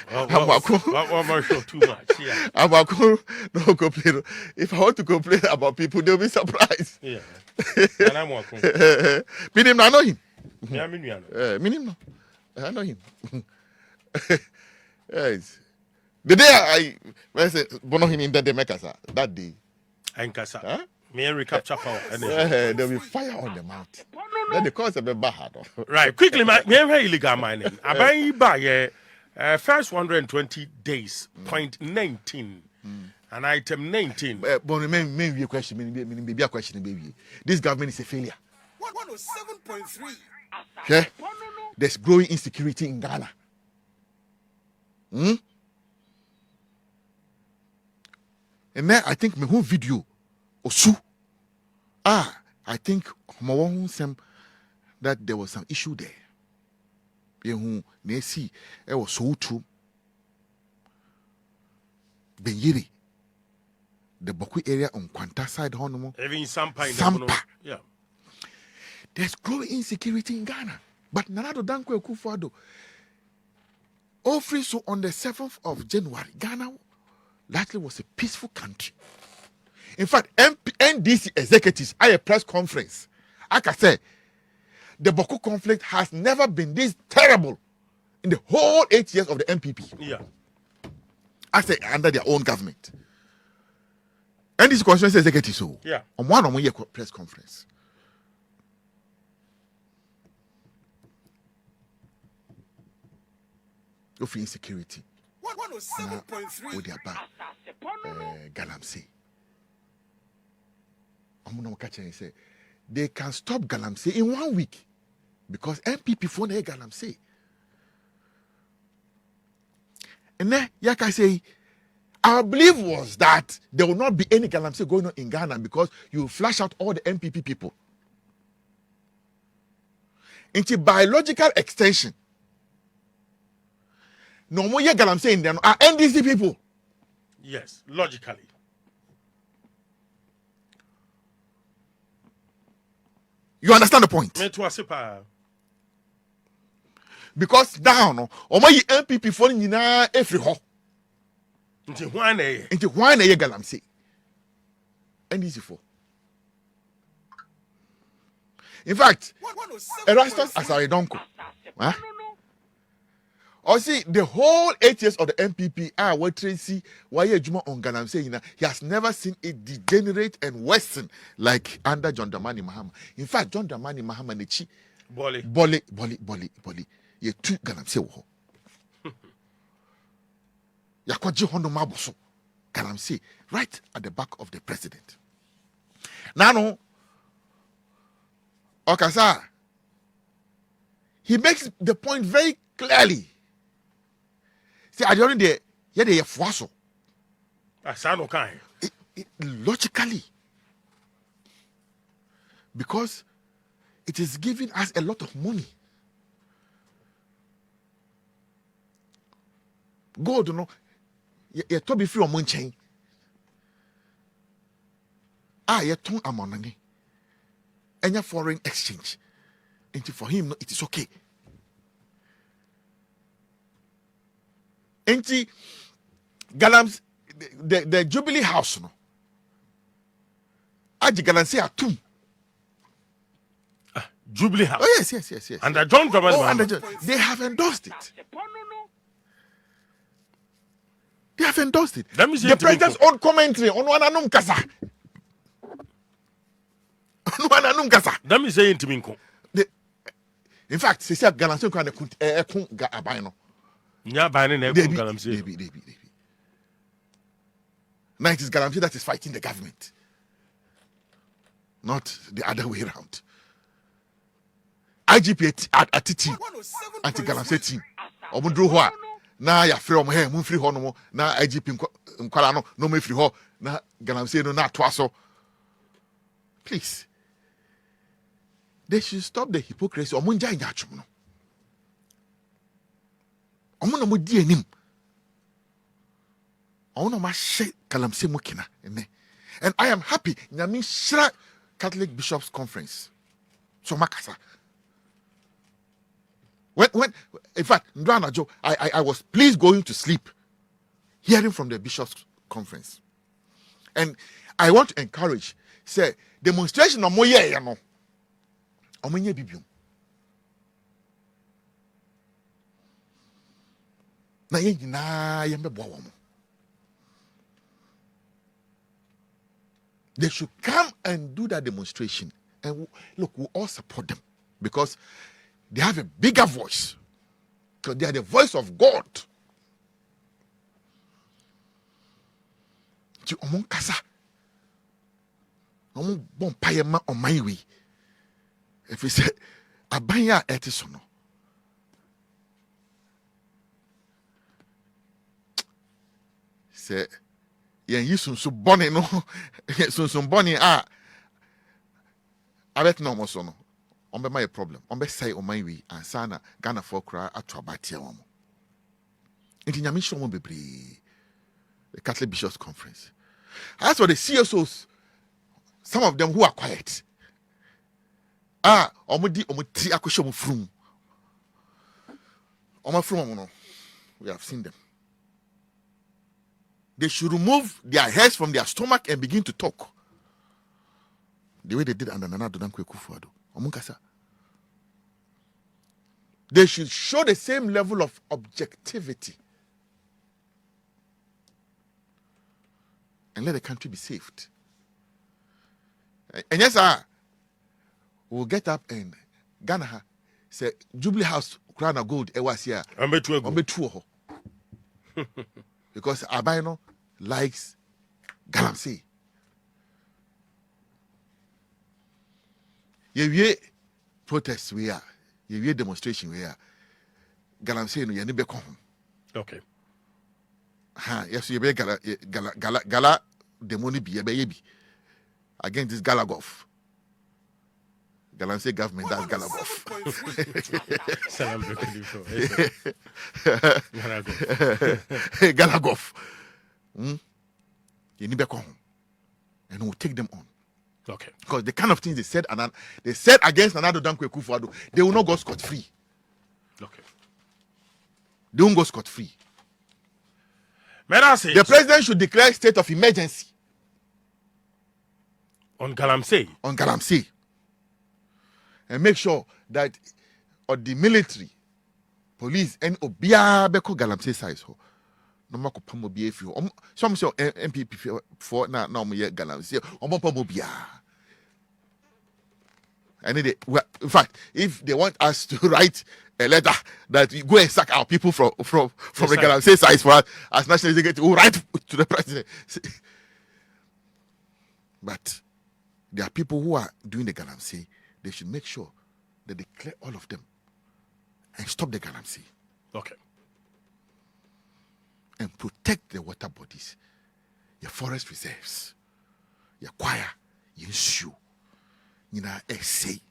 One more show too much. Yeah. No complain. If I want to complain about people, they'll be surprised. Yeah. And I'm walking. Minim, I know him. Yeah, Minim, I know him. Yes. The day I said Bonohene in the Mekasa, that day. And Kasa. Huh? Me and recapture power. There'll be fire on the mouth. Then the cause a bit bad. Right, quickly, me illegal mining. I buy first 120 days, point 19, and item 19. But maybe a question, maybe a question, baby. This government is a failure. 107.3. Okay? There's growing insecurity in Ghana. And then I think my whole video, I think that there was some issue there. You see, it was so true. Benyiri, the Boku area on Kwanta side, Even Sampa. Yeah. There's growing insecurity in Ghana. But Nanado Dankwe Kufuado, all free so on the 7th of January, Ghana likely was a peaceful country. In fact, NDC executives at a press conference, I can say, the Boko conflict has never been this terrible in the whole 8 years of the NPP. Yeah. I say under their own government. NDC constituency executives, so yeah, on one year press conference. Of insecurity. 107.3. With their back, Galamsey. I'm going to catch and say they can stop Galamsey in 1 week because NPP phone Galamsey. And then, like I say, our belief was that there will not be any Galamsey going on in Ghana because you flash out all the NPP people. Into biological extension. No more Galamsey in there are NDC people. Yes, logically. You understand the point? Because now, no, NPP for every ho. Into one Galamsey. NDC for. In fact, Erastus Asare Donko. Huh? Or see, the whole 8 years of the NPP, what Tracy, why Juma on Galamsey, he has never seen it degenerate and worsen like under John Dramani Mahama. In fact, John Dramani Mahama Nechi, Boli. Ye two Galamsey wo. Yakwaji Hondo Mabuso, Galamsey, right at the back of the president. Now, Okasa, he makes the point very clearly. See, I don't know they fuaso. Logically, because it is giving us a lot of money. Gold, ye to be free omo nchen ye ton amonane enya foreign exchange. And for him, it is okay. And Galams, the Jubilee House, no. Aji Galamsey Atum. Jubilee House. Oh yes. Under John Dramani Mahama. They have endorsed it. They have endorsed it. Let me see The president's own commentary on Wananum Kasa. Wananum Kasa. Let me say into Minko. In fact, they said Galamsey can abino. Nya bani na ekun Galamsey. Now it is Galamsey that is fighting the government, not the other way around. IGP at team, anti-Galamsey team. Omudru hoa na ya free omo he mu free ho no na IGP nkwala no me free ho na Galamsey no na toaso. Please. They should stop the hypocrisy. Omunja injachum no. Omo na mo di anim. Omo na ma she Galamsey mukina ene. And I am happy. Nyami Shra Catholic Bishops Conference. So makasa. When in fact, Ndwana Joe, I was pleased going to sleep, hearing from the Bishops Conference. And I want to encourage, say, demonstration of moye ya no. Omenye bibium. Na ye nyina ye mbebo wo mo. They should come and do that demonstration. And look, we all support them because they have a bigger voice. Because they are the voice of God. Ti omon kasa. Omon bon payema on my way. If we say abanya etisono. Say yen yisun so bone no sun bone abet no mo so no. On be my problem. On be say on my way and sana Ghana for cry atwa batia wo. Enti nyame hye mo bebre. The Catholic Bishops Conference. As for the CSOs, some of them who are quiet. Omudi omutri akosho mo frum. Oma frum no. We have seen them. They should remove their heads from their stomach and begin to talk. The way they did under Nana Dodankwe Kufuado. Omunkasa. They should show the same level of objectivity. And let the country be saved. And yes, we'll get up and Ghana say Jubilee House crown of gold was here. Because Abino likes Galamsey. Ye protests we are, ye demonstration we are. Galamsey no ye ni be kon. Okay. Yes, you be gala demoni bi ye be ye bi. Against this Galagov. Galamsey government, that's Galagov. Salam Galagov. You need to come. And we'll take them on. Okay. Because the kind of things they said against another Dankwe Kufuado, they will not go scot-free. Okay. They won't go scot-free. The president should declare state of emergency. On Galamsey. On Galamsey. And make sure that the military, police, and Obia Beko Galamsey size. No more Pomo be if you. Some say NPP for now me Galamsey. Pomo Bia. And in fact, if they want us to write a letter that we go and sack our people from the Galamsey size for us as national executive, we'll write to the president. But there are people who are doing the Galamsey. They should make sure that they clear all of them and stop the Galamsey. Okay. And protect the water bodies, your forest reserves, your choir, your shoe, essay,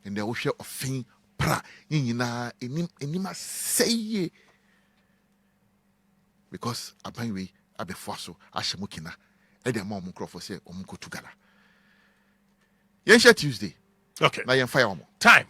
and the ocean of thing, pra, enima say, because apparently abɛfoa so ahyɛ mu kina ɛde ama ɔmo nkurɔfoɔ sɛ ɔmo nkɔtu gala yɛnhyɛ Tuesday Okay. na yɛmfa yɛ ɔmo Time.